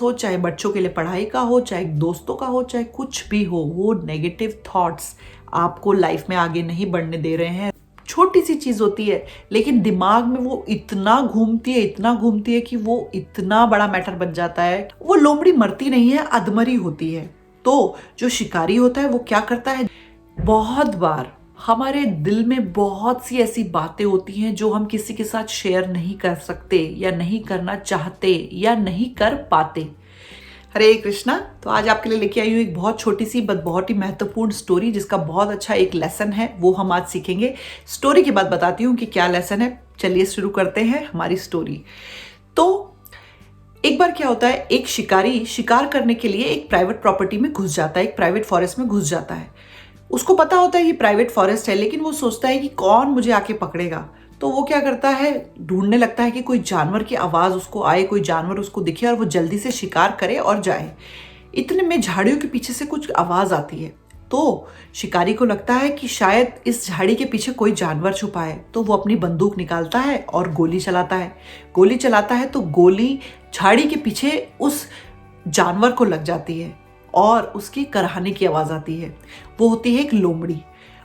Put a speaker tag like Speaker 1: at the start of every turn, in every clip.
Speaker 1: हो, चाहे बच्चों के लिए पढ़ाई का हो, चाहे दोस्तों का हो, चाहे कुछ भी हो, वो नेगेटिव थॉट्स आपको लाइफ में आगे नहीं बढ़ने दे रहे हैं। छोटी सी चीज होती है लेकिन दिमाग में वो इतना घूमती है, इतना घूमती है कि वो इतना बड़ा मैटर बन जाता है। वो लोमड़ी मरती नहीं है, अधमरी होती है। तो जो शिकारी होता है वो क्या करता है, बहुत बार हमारे दिल में बहुत सी ऐसी बातें होती हैं जो हम किसी के साथ शेयर नहीं कर सकते या नहीं करना चाहते या नहीं कर पाते। हरे कृष्णा। तो आज आपके लिए लेके आई हूँ एक बहुत छोटी सी बट बहुत ही महत्वपूर्ण स्टोरी, जिसका बहुत अच्छा एक लेसन है, वो हम आज सीखेंगे। स्टोरी के बाद बताती हूँ कि क्या लेसन है। चलिए शुरू करते हैं हमारी स्टोरी। तो एक बार क्या होता है, एक शिकारी शिकार करने के लिए एक प्राइवेट प्रॉपर्टी में घुस जाता है, एक प्राइवेट फॉरेस्ट में घुस जाता है। उसको पता होता है ये प्राइवेट फॉरेस्ट है, लेकिन वो सोचता है कि कौन मुझे आके पकड़ेगा। तो वो क्या करता है, ढूंढने लगता है कि कोई जानवर की आवाज उसको आए, कोई जानवर उसको दिखे और वो जल्दी से शिकार करे और जाए। इतने में झाड़ियों के पीछे से कुछ आवाज आती है। तो शिकारी को लगता है कि शायद इस झाड़ी के पीछे कोई जानवर छुपा है। तो वो अपनी बंदूक निकालता है और गोली चलाता है। गोली चलाता है तो गोली झाड़ी के पीछे उस जानवर को लग जाती है और उसकी कराहने की आवाज आती है। वो होती है एक लोमड़ी।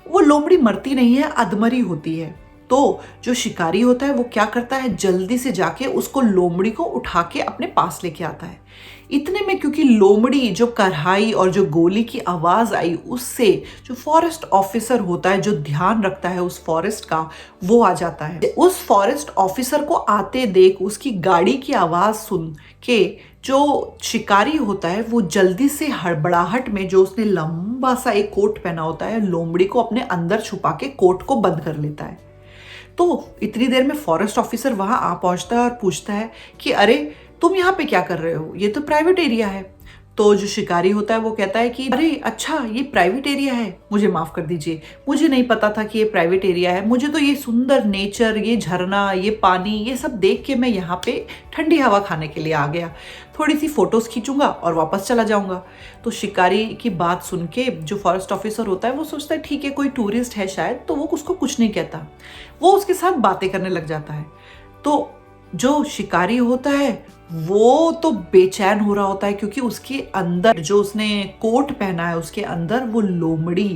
Speaker 1: वो लोमड़ी मरती नहीं है, अधमरी होती है। तो जो शिकारी होता है वो क्या करता है, जल्दी से जाके उसको लोमड़ी को उठा के अपने पास लेके आता है। इतने में क्योंकि लोमड़ी जो कढ़ाई और जो गोली की आवाज आई, उससे जो फॉरेस्ट ऑफिसर होता है, जो ध्यान रखता है उस फॉरेस्ट का, वो आ जाता है। उस फॉरेस्ट ऑफिसर को आते देख, उसकी गाड़ी की आवाज सुन के जो शिकारी होता है वो जल्दी से हड़बड़ाहट में, जो उसने लंबा सा एक कोट पहना होता है, लोमड़ी को अपने अंदर छुपा के कोट को बंद कर लेता है। तो इतनी देर में फॉरेस्ट ऑफिसर वहां आ पहुंचता है और पूछता है कि अरे तुम यहाँ पे क्या कर रहे हो, ये तो प्राइवेट एरिया है। तो जो शिकारी होता है वो कहता है कि अरे अच्छा, ये प्राइवेट एरिया है, मुझे माफ कर दीजिए, मुझे नहीं पता था कि ये प्राइवेट एरिया है। मुझे तो ये सुंदर नेचर, ये झरना, ये पानी, ये सब देख के मैं यहाँ पे ठंडी हवा खाने के लिए आ गया। थोड़ी सी फोटोज खींचूंगा और वापस चला जाऊंगा। तो शिकारी की बात सुन के जो फॉरेस्ट ऑफिसर होता है वो सोचता है ठीक है, कोई टूरिस्ट है शायद, तो वो उसको कुछ नहीं कहता। वो उसके साथ बातें करने लग जाता है। तो जो शिकारी होता है वो तो बेचैन हो रहा होता है, क्योंकि उसके अंदर जो उसने कोट पहना है, उसके अंदर वो लोमड़ी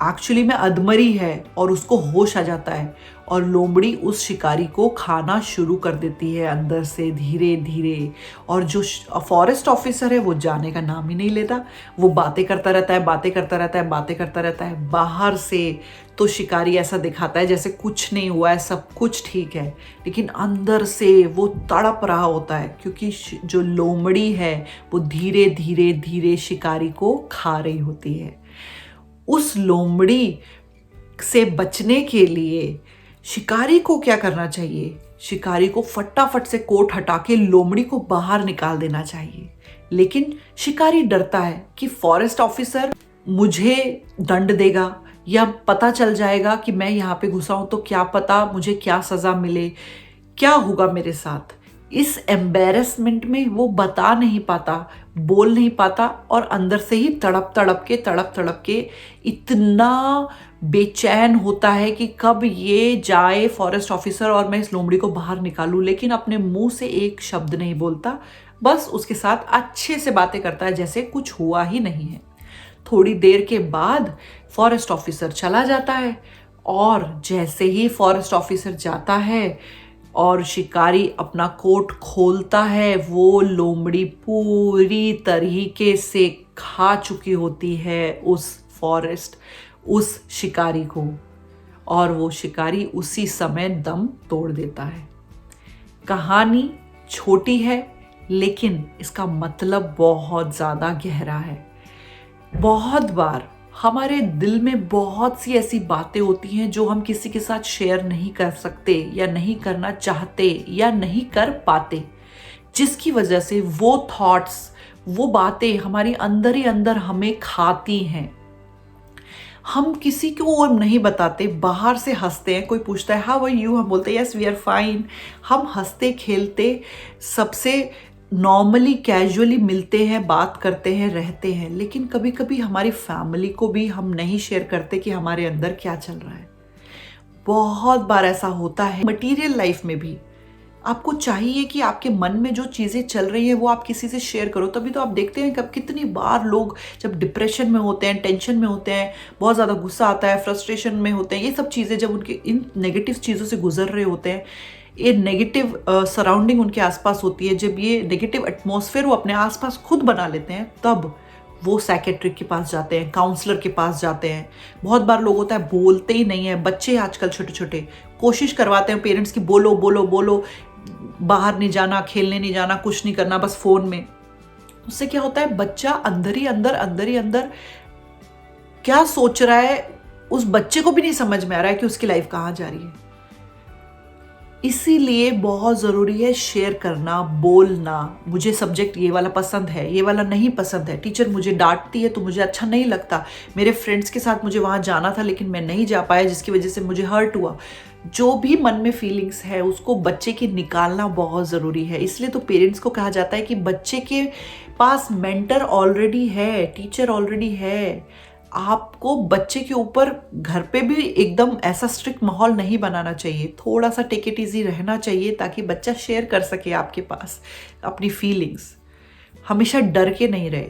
Speaker 1: एक्चुअली में अधमरी है और उसको होश आ जाता है। और लोमड़ी उस शिकारी को खाना शुरू कर देती है अंदर से धीरे धीरे। और जो फॉरेस्ट ऑफिसर है वो जाने का नाम ही नहीं लेता। वो बातें करता रहता है, बातें करता रहता है, बातें करता रहता है। बाहर से तो शिकारी ऐसा दिखाता है जैसे कुछ नहीं हुआ है, सब कुछ ठीक है, लेकिन अंदर से वो तड़प रहा होता है, क्योंकि जो लोमड़ी है वो धीरे धीरे धीरे शिकारी को खा रही होती है। उस लोमड़ी से बचने के लिए शिकारी को क्या करना चाहिए, शिकारी को फटाफट से कोट हटा के लोमड़ी को बाहर निकाल देना चाहिए। लेकिन शिकारी डरता है कि फॉरेस्ट ऑफिसर मुझे दंड देगा या पता चल जाएगा कि मैं यहाँ पे घुसा हूं, तो क्या पता मुझे क्या सजा मिले, क्या होगा मेरे साथ। इस एम्बेरसमेंट में वो बता नहीं पाता, बोल नहीं पाता, और अंदर से ही तड़प तड़प के इतना बेचैन होता है कि कब ये जाए फॉरेस्ट ऑफिसर और मैं इस लोमड़ी को बाहर निकालूं। लेकिन अपने मुंह से एक शब्द नहीं बोलता, बस उसके साथ अच्छे से बातें करता है जैसे कुछ हुआ ही नहीं है। थोड़ी देर के बाद फॉरेस्ट ऑफिसर चला जाता है, और जैसे ही फॉरेस्ट ऑफिसर जाता है और शिकारी अपना कोट खोलता है, वो लोमड़ी पूरी तरीके से खा चुकी होती है उस शिकारी को, और वो शिकारी उसी समय दम तोड़ देता है। कहानी छोटी है लेकिन इसका मतलब बहुत ज्यादा गहरा है। बहुत बार हमारे दिल में बहुत सी ऐसी बातें होती हैं जो हम किसी के साथ शेयर नहीं कर सकते या नहीं करना चाहते या नहीं कर पाते, जिसकी वजह से वो थॉट्स, वो बातें हमारी अंदर ही अंदर हमें खाती हैं। हम किसी को नहीं बताते, बाहर से हंसते हैं। कोई पूछता है हाउ आर यू, हम बोलते हैं यस वी आर फाइन। हम हंसते खेलते सबसे नॉर्मली कैजुअली मिलते हैं, बात करते हैं, रहते हैं। लेकिन कभी कभी हमारी फैमिली को भी हम नहीं शेयर करते कि हमारे अंदर क्या चल रहा है। बहुत बार ऐसा होता है मटीरियल लाइफ में भी। आपको चाहिए कि आपके मन में जो चीज़ें चल रही हैं वो आप किसी से शेयर करो। तभी तो आप देखते हैं कब कितनी बार लोग जब डिप्रेशन में होते हैं, टेंशन में होते हैं, बहुत ज़्यादा गुस्सा आता है, फ्रस्ट्रेशन में होते हैं, ये सब चीज़ें जब उनके इन नेगेटिव चीज़ों से गुजर रहे होते हैं, ये नेगेटिव सराउंडिंग उनके आसपास होती है, जब ये नेगेटिव एटमॉस्फेयर वो अपने आसपास खुद बना लेते हैं, तब वो साइकेट्रिक के पास जाते हैं, काउंसलर के पास जाते हैं। बहुत बार लोग होता है बोलते ही नहीं है, बच्चे आजकल छोटे छोटे कोशिश करवाते हैं पेरेंट्स की, बोलो बोलो बोलो, बाहर नहीं जाना, खेलने नहीं जाना, कुछ नहीं करना, बस फोन में। उससे क्या होता है, बच्चा अंदर ही अंदर क्या सोच रहा है उस बच्चे को भी नहीं समझ में आ रहा है कि उसकी लाइफ कहाँ जा रही है। इसीलिए बहुत ज़रूरी है शेयर करना, बोलना। मुझे सब्जेक्ट ये वाला पसंद है, ये वाला नहीं पसंद है, टीचर मुझे डांटती है तो मुझे अच्छा नहीं लगता, मेरे फ्रेंड्स के साथ मुझे वहाँ जाना था लेकिन मैं नहीं जा पाया जिसकी वजह से मुझे हर्ट हुआ। जो भी मन में फीलिंग्स है उसको बच्चे की निकालना बहुत ज़रूरी है। इसलिए तो पेरेंट्स को कहा जाता है कि बच्चे के पास मेंटर ऑलरेडी है, टीचर ऑलरेडी है। आपको बच्चे के ऊपर घर पे भी एकदम ऐसा स्ट्रिक्ट माहौल नहीं बनाना चाहिए, थोड़ा सा टेक इट इजी रहना चाहिए ताकि बच्चा शेयर कर सके आपके पास अपनी फीलिंग्स। हमेशा डर के नहीं रहे।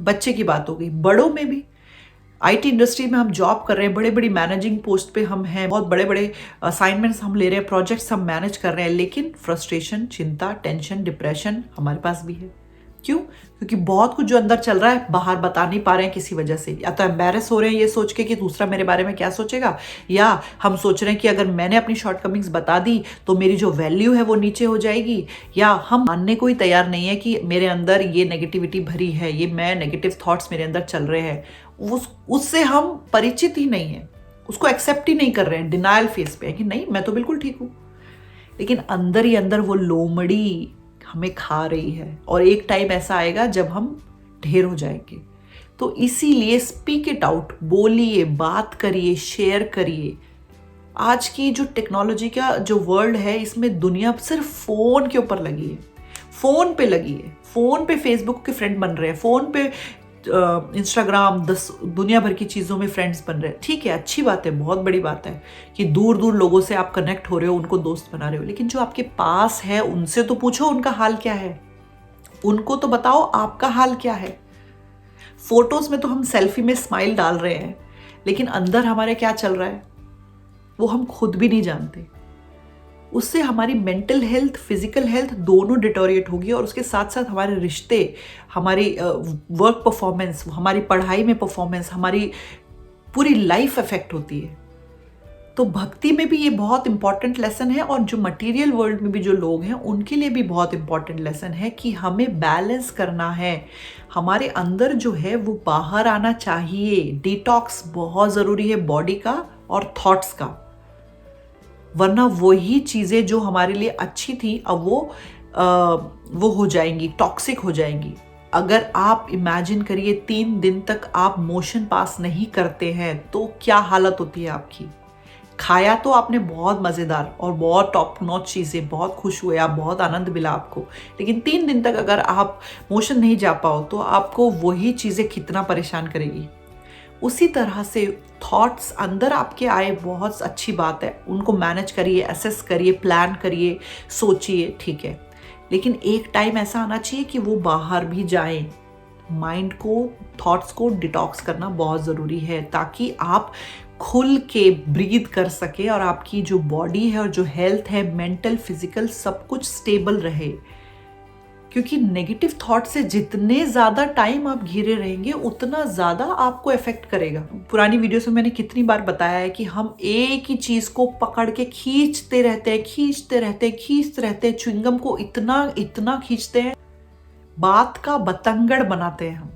Speaker 1: बच्चे की बात हो गई, बड़ों में भी आईटी इंडस्ट्री में हम जॉब कर रहे हैं, बड़े बड़ी मैनेजिंग पोस्ट पे हम हैं, बहुत बड़े बड़े असाइनमेंट्स हम ले रहे हैं, प्रोजेक्ट्स हम मैनेज कर रहे हैं, लेकिन फ्रस्ट्रेशन, चिंता, टेंशन, डिप्रेशन हमारे पास भी है। क्यों? क्योंकि बहुत कुछ जो अंदर चल रहा है बाहर बता नहीं पा रहे हैं किसी वजह से। या तो एम्बैरेस हो रहे हैं ये सोच के कि दूसरा मेरे बारे में क्या सोचेगा, या हम सोच रहे हैं कि अगर मैंने अपनी शॉर्टकमिंग्स बता दी तो मेरी जो वैल्यू है वो नीचे हो जाएगी, या हम मानने को ही तैयार नहीं है कि मेरे अंदर ये नेगेटिविटी भरी है, ये मैं नेगेटिव थॉट्स मेरे अंदर चल रहे हैं। उससे हम परिचित ही नहीं है, उसको एक्सेप्ट ही नहीं कर रहे हैं, डिनायल फेस पे है कि नहीं मैं तो बिल्कुल ठीक हूँ। लेकिन अंदर ही अंदर वो लोमड़ी हमें खा रही है, और एक टाइम ऐसा आएगा जब हम ढेर हो जाएंगे। तो इसीलिए स्पीक इट आउट, बोलिए, बात करिए, शेयर करिए। आज की जो टेक्नोलॉजी का जो वर्ल्ड है, इसमें दुनिया सिर्फ फोन के ऊपर लगी है, फोन पे लगी है, फोन पे फेसबुक के फ्रेंड बन रहे हैं, फोन पे इंस्टाग्राम, दुनिया भर की चीज़ों में फ्रेंड्स बन रहे हैं। ठीक है, अच्छी बात है, बहुत बड़ी बात है कि दूर दूर लोगों से आप कनेक्ट हो रहे हो, उनको दोस्त बना रहे हो, लेकिन जो आपके पास है उनसे तो पूछो उनका हाल क्या है, उनको तो बताओ आपका हाल क्या है। फोटोज में तो हम सेल्फी में स्माइल डाल रहे हैं, लेकिन अंदर हमारे क्या चल रहा है वो हम खुद भी नहीं जानते। उससे हमारी मेंटल हेल्थ, फिजिकल हेल्थ दोनों डिटोरिएट होगी, और उसके साथ साथ हमारे रिश्ते, हमारी वर्क परफॉर्मेंस, हमारी पढ़ाई में परफॉर्मेंस, हमारी पूरी लाइफ अफेक्ट होती है। तो भक्ति में भी ये बहुत इंपॉर्टेंट लेसन है, और जो मटेरियल वर्ल्ड में भी जो लोग हैं उनके लिए भी बहुत इंपॉर्टेंट लेसन है कि हमें बैलेंस करना है। हमारे अंदर जो है वो बाहर आना चाहिए। डिटॉक्स बहुत ज़रूरी है बॉडी का और थॉट्स का, वरना वही चीज़ें जो हमारे लिए अच्छी थी अब वो हो जाएंगी, टॉक्सिक हो जाएंगी। अगर आप इमेजिन करिए 3 दिन तक आप मोशन पास नहीं करते हैं तो क्या हालत होती है आपकी। खाया तो आपने बहुत मज़ेदार और बहुत टॉप नॉच चीज़ें, बहुत खुश हुए आप, बहुत आनंद मिला आपको, लेकिन 3 दिन तक अगर आप मोशन नहीं जा पाओ तो आपको वही चीज़ें कितना परेशान करेगी। उसी तरह से थॉट्स अंदर आपके आए, बहुत अच्छी बात है, उनको मैनेज करिए, असेस करिए, प्लान करिए, सोचिए, ठीक है, लेकिन एक टाइम ऐसा आना चाहिए कि वो बाहर भी जाएं। माइंड को, थॉट्स को डिटॉक्स करना बहुत ज़रूरी है ताकि आप खुल के ब्रीथ कर सके और आपकी जो बॉडी है और जो हेल्थ है, मेंटल, फिजिकल, सब कुछ स्टेबल रहे। क्योंकि नेगेटिव थॉट से जितने ज़्यादा टाइम आप घिरे रहेंगे उतना ज़्यादा आपको इफेक्ट करेगा। पुरानी वीडियोस में मैंने कितनी बार बताया है कि हम एक ही चीज़ को पकड़ के खींचते रहते हैं, च्युइंगम को इतना खींचते हैं, बात का बतंगड़ बनाते हैं हम।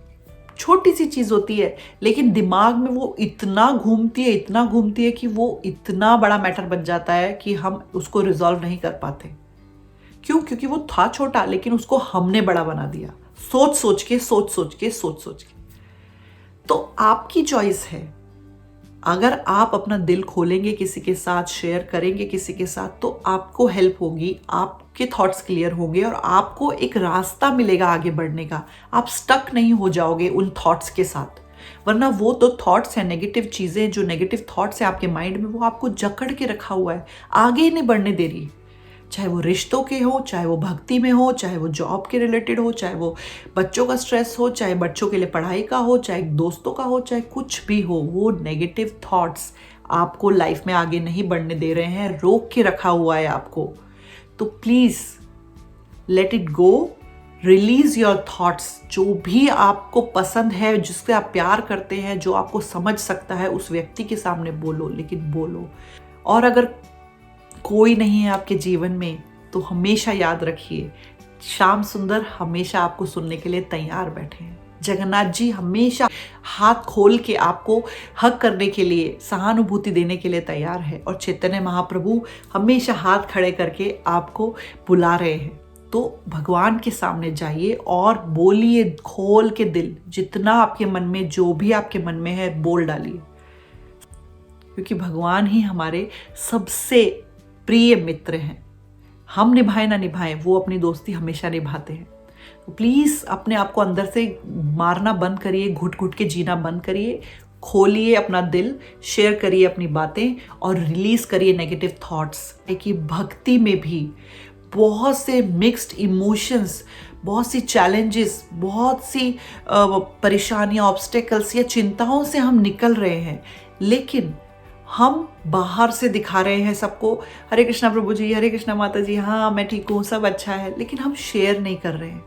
Speaker 1: छोटी सी चीज़ होती है लेकिन दिमाग में वो इतना घूमती है कि वो इतना बड़ा मैटर बन जाता है कि हम उसको रिजॉल्व नहीं कर पाते। क्यों? क्योंकि वो था छोटा लेकिन उसको हमने बड़ा बना दिया, सोच सोच के। तो आपकी चॉइस है। अगर आप अपना दिल खोलेंगे, किसी के साथ शेयर करेंगे किसी के साथ, तो आपको हेल्प होगी, आपके थॉट्स क्लियर होंगे और आपको एक रास्ता मिलेगा आगे बढ़ने का। आप स्टक नहीं हो जाओगे उन थॉट्स के साथ, वरना वो तो थॉट्स हैं, नेगेटिव चीज़ें, जो नेगेटिव थॉट्स हैं आपके माइंड में, वो आपको जकड़ के रखा हुआ है, आगे ही नहीं बढ़ने दे रही। चाहे वो रिश्तों के हो, चाहे वो भक्ति में हो, चाहे वो जॉब के रिलेटेड हो, चाहे वो बच्चों का स्ट्रेस हो, चाहे बच्चों के लिए पढ़ाई का हो, चाहे दोस्तों का हो, चाहे कुछ भी हो, वो नेगेटिव थॉट्स आपको लाइफ में आगे नहीं बढ़ने दे रहे हैं, रोक के रखा हुआ है आपको। तो please let it go, release your thoughts. जो भी आपको पसंद है, जिससे आप प्यार करते हैं, जो आपको समझ सकता है, उस व्यक्ति के सामने बोलो, लेकिन बोलो। और अगर कोई नहीं है आपके जीवन में तो हमेशा याद रखिए, श्याम सुंदर हमेशा आपको सुनने के लिए तैयार बैठे हैं। जगन्नाथ जी हमेशा हाथ खोल के आपको हक करने के लिए, सहानुभूति देने के लिए तैयार है। और चैतन्य महाप्रभु हमेशा हाथ खड़े करके आपको बुला रहे हैं। तो भगवान के सामने जाइए और बोलिए खोल के दिल, जितना आपके मन में, जो भी आपके मन में है, बोल डालिए। क्योंकि भगवान ही हमारे सबसे प्रिय मित्र हैं। हम निभाए ना निभाएं, वो अपनी दोस्ती हमेशा निभाते हैं। तो प्लीज अपने आप को अंदर से मारना बंद करिए, घुट घुट के जीना बंद करिए, खोलिए अपना दिल, शेयर करिए अपनी बातें और रिलीज करिए नेगेटिव थॉट्स। कि भक्ति में भी बहुत से मिक्स्ड इमोशंस, बहुत सी चैलेंजेस, बहुत सी परेशानियां, ऑब्स्टेकल्स या चिंताओं से हम निकल रहे हैं, लेकिन हम बाहर से दिखा रहे हैं सबको, हरे कृष्णा प्रभु जी, हरे कृष्णा माता जी, हाँ मैं ठीक हूँ, सब अच्छा है, लेकिन हम शेयर नहीं कर रहे हैं।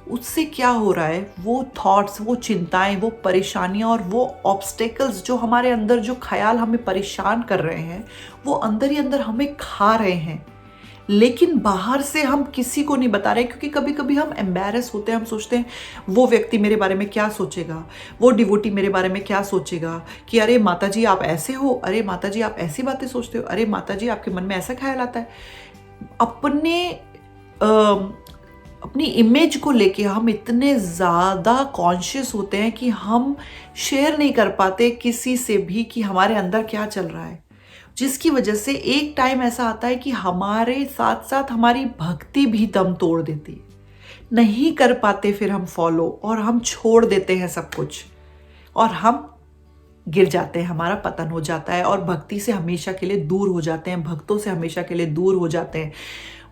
Speaker 1: उससे क्या हो रहा है, वो थॉट्स, वो चिंताएं, वो परेशानियां और वो ऑब्स्टेकल्स जो हमारे अंदर, जो ख्याल हमें परेशान कर रहे हैं, वो अंदर ही अंदर हमें खा रहे हैं। लेकिन बाहर से हम किसी को नहीं बता रहे, क्योंकि कभी कभी हम एम्बैरस होते हैं। हम सोचते हैं वो व्यक्ति मेरे बारे में क्या सोचेगा, वो डिवोटी मेरे बारे में क्या सोचेगा, कि अरे माता जी आप ऐसे हो, अरे माता जी आप ऐसी बातें सोचते हो, अरे माता जी आपके मन में ऐसा ख्याल आता है। अपनी इमेज को लेके हम इतने ज़्यादा कॉन्शियस होते हैं कि हम शेयर नहीं कर पाते किसी से भी कि हमारे अंदर क्या चल रहा है, जिसकी वजह से एक टाइम ऐसा आता है कि हमारे साथ साथ हमारी भक्ति भी दम तोड़ देती है। नहीं कर पाते फिर हम फॉलो, और हम छोड़ देते हैं सब कुछ, और हम गिर जाते हैं, हमारा पतन हो जाता है, और भक्ति से हमेशा के लिए दूर हो जाते हैं, भक्तों से हमेशा के लिए दूर हो जाते हैं।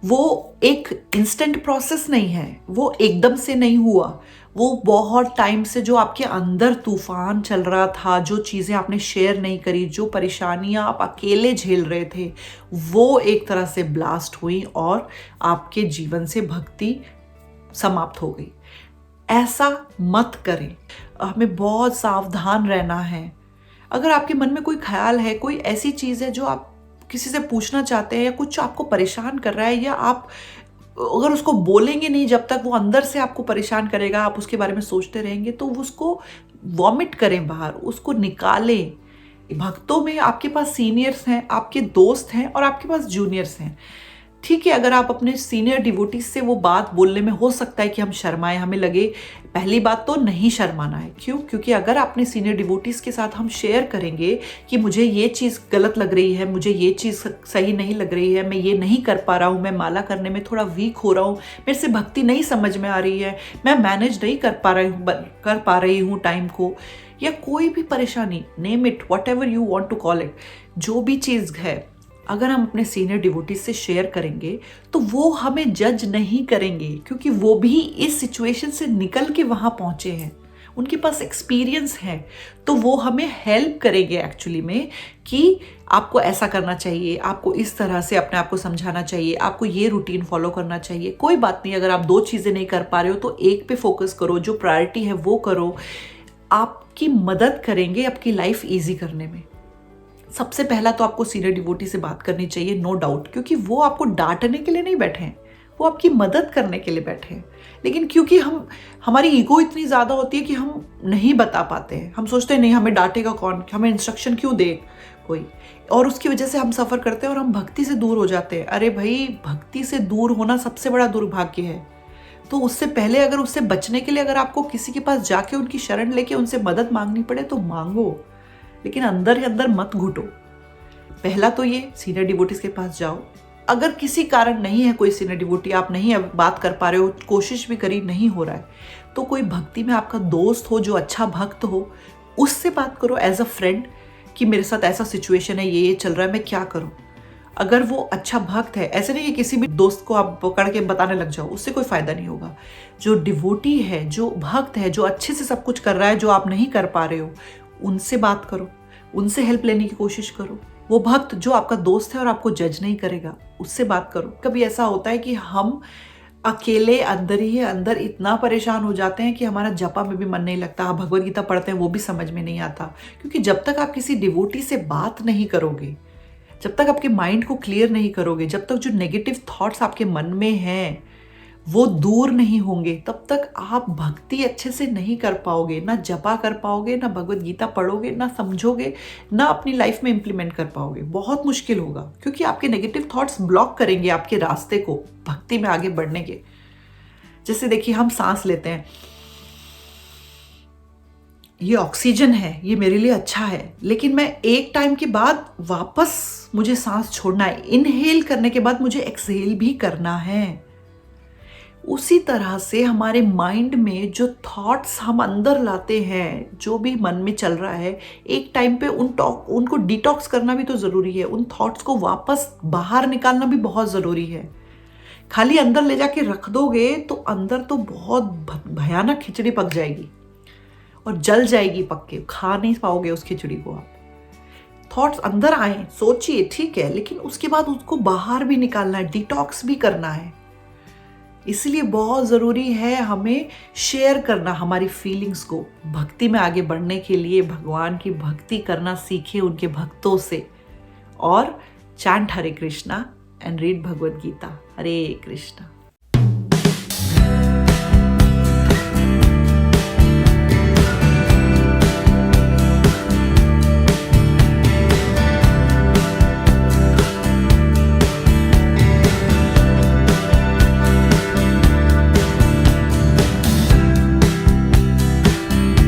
Speaker 1: वो एक इंस्टेंट प्रोसेस नहीं है, वो एकदम से नहीं हुआ, वो बहुत टाइम से जो आपके अंदर तूफान चल रहा था, जो चीज़ें आपने शेयर नहीं करी, जो परेशानियां आप अकेले झेल रहे थे, वो एक तरह से ब्लास्ट हुई और आपके जीवन से भक्ति समाप्त हो गई। ऐसा मत करें, हमें बहुत सावधान रहना है। अगर आपके मन में कोई ख्याल है, कोई ऐसी चीज़ है जो आप किसी से पूछना चाहते हैं, या कुछ आपको परेशान कर रहा है, या आप अगर उसको बोलेंगे नहीं, जब तक वो अंदर से आपको परेशान करेगा, आप उसके बारे में सोचते रहेंगे, तो उसको वॉमिट करें बाहर, उसको निकालें। भक्तों में आपके पास सीनियर्स हैं, आपके दोस्त हैं, और आपके पास जूनियर्स हैं। ठीक है, अगर आप अपने सीनियर डिवोटीज से वो बात बोलने में हो सकता है कि हम शर्माएं, हमें लगे, पहली बात तो नहीं शर्माना है। क्यों? क्योंकि अगर अपने सीनियर डिवोटीज के साथ हम शेयर करेंगे कि मुझे ये चीज़ गलत लग रही है, मुझे ये चीज़ सही नहीं लग रही है, मैं ये नहीं कर पा रहा हूँ, मैं माला करने में थोड़ा वीक हो रहा हूँ, मेरे से भक्ति नहीं समझ में आ रही है, मैं मैनेज नहीं कर पा रही हूँ टाइम को, या कोई भी परेशानी, name it, whatever you want to call it, जो भी चीज़ है, अगर हम अपने सीनियर डिवोटीज से शेयर करेंगे तो वो हमें जज नहीं करेंगे, क्योंकि वो भी इस सिचुएशन से निकल के वहाँ पहुँचे हैं, उनके पास एक्सपीरियंस है, तो वो हमें हेल्प करेंगे एक्चुअली में कि आपको ऐसा करना चाहिए, आपको इस तरह से अपने आप को समझाना चाहिए, आपको ये रूटीन फॉलो करना चाहिए। कोई बात नहीं, अगर आप दो चीज़ें नहीं कर पा रहे हो तो एक पे फोकस करो, जो प्रायोरिटी है वो करो। आपकी मदद करेंगे आपकी लाइफ ईजी करने में। सबसे पहला तो आपको सीनियर डिवोटी से बात करनी चाहिए, नो डाउट, क्योंकि वो आपको डांटने के लिए नहीं बैठे हैं, वो आपकी मदद करने के लिए बैठे हैं। लेकिन क्योंकि हमारी ईगो इतनी ज़्यादा होती है कि हम नहीं बता पाते हैं, हम सोचते हैं नहीं हमें डांटेगा कौन, हमें इंस्ट्रक्शन क्यों दे कोई, और उसकी वजह से हम सफ़र करते हैं और हम भक्ति से दूर हो जाते हैं। अरे भाई, भक्ति से दूर होना सबसे बड़ा दुर्भाग्य है। तो उससे पहले, अगर उससे बचने के लिए अगर आपको किसी के पास जाके उनकी शरण लेके उनसे मदद मांगनी पड़े तो मांगो, लेकिन अंदर ही अंदर मत घुटो। पहला तो ये, सीनियर डिवोटीज के पास जाओ। अगर किसी कारण नहीं है कोई सीनियर डिवोटी, आप नहीं बात कर पा रहे हो, कोशिश भी करी नहीं हो रहा है, तो कोई भक्ति में आपका दोस्त हो जो अच्छा भक्त हो, उससे बात करो एज अ फ्रेंड कि मेरे साथ ऐसा सिचुएशन है, ये चल रहा है, मैं क्या करूं। अगर वो अच्छा भक्त है, ऐसे नहीं कि किसी भी दोस्त को आप पकड़ के बताने लग जाओ, उससे कोई फायदा नहीं होगा। जो डिवोटी है, जो भक्त है, जो अच्छे से सब कुछ कर रहा है, जो आप नहीं कर पा रहे हो, उनसे बात करो, उनसे हेल्प लेने की कोशिश करो। वो भक्त जो आपका दोस्त है और आपको जज नहीं करेगा, उससे बात करो। कभी ऐसा होता है कि हम अकेले अंदर ही अंदर इतना परेशान हो जाते हैं कि हमारा जपा में भी मन नहीं लगता। आप भगवत गीता पढ़ते हैं वो भी समझ में नहीं आता, क्योंकि जब तक आप किसी डिवोटी से बात नहीं करोगे, जब तक आपके माइंड को क्लियर नहीं करोगे, जब तक जो नेगेटिव थॉट्स आपके मन में हैं वो दूर नहीं होंगे, तब तक आप भक्ति अच्छे से नहीं कर पाओगे, ना जपा कर पाओगे, ना भगवत गीता पढ़ोगे, ना समझोगे, ना अपनी लाइफ में इंप्लीमेंट कर पाओगे। बहुत मुश्किल होगा, क्योंकि आपके नेगेटिव थॉट्स ब्लॉक करेंगे आपके रास्ते को भक्ति में आगे बढ़ने के। जैसे देखिए, हम सांस लेते हैं, ये ऑक्सीजन है, ये मेरे लिए अच्छा है, लेकिन मैं एक टाइम के बाद वापस मुझे सांस छोड़ना है। इनहेल करने के बाद मुझे एक्सहेल भी करना है। उसी तरह से हमारे माइंड में जो थॉट्स हम अंदर लाते हैं, जो भी मन में चल रहा है, एक टाइम पे उनको डिटॉक्स करना भी तो ज़रूरी है। उन थॉट्स को वापस बाहर निकालना भी बहुत ज़रूरी है। खाली अंदर ले जाके रख दोगे तो अंदर तो बहुत भयानक खिचड़ी पक जाएगी और जल जाएगी, पक के खा नहीं पाओगे उस खिचड़ी को आप। थॉट्स अंदर आए, सोचिए, ठीक है, लेकिन उसके बाद उसको बाहर भी निकालना है, डिटॉक्स भी करना है। इसलिए बहुत ज़रूरी है हमें शेयर करना हमारी फीलिंग्स को। भक्ति में आगे बढ़ने के लिए भगवान की भक्ति करना सीखे उनके भक्तों से, और chant Hare Krishna and read Bhagavad Gita. Hare Krishna.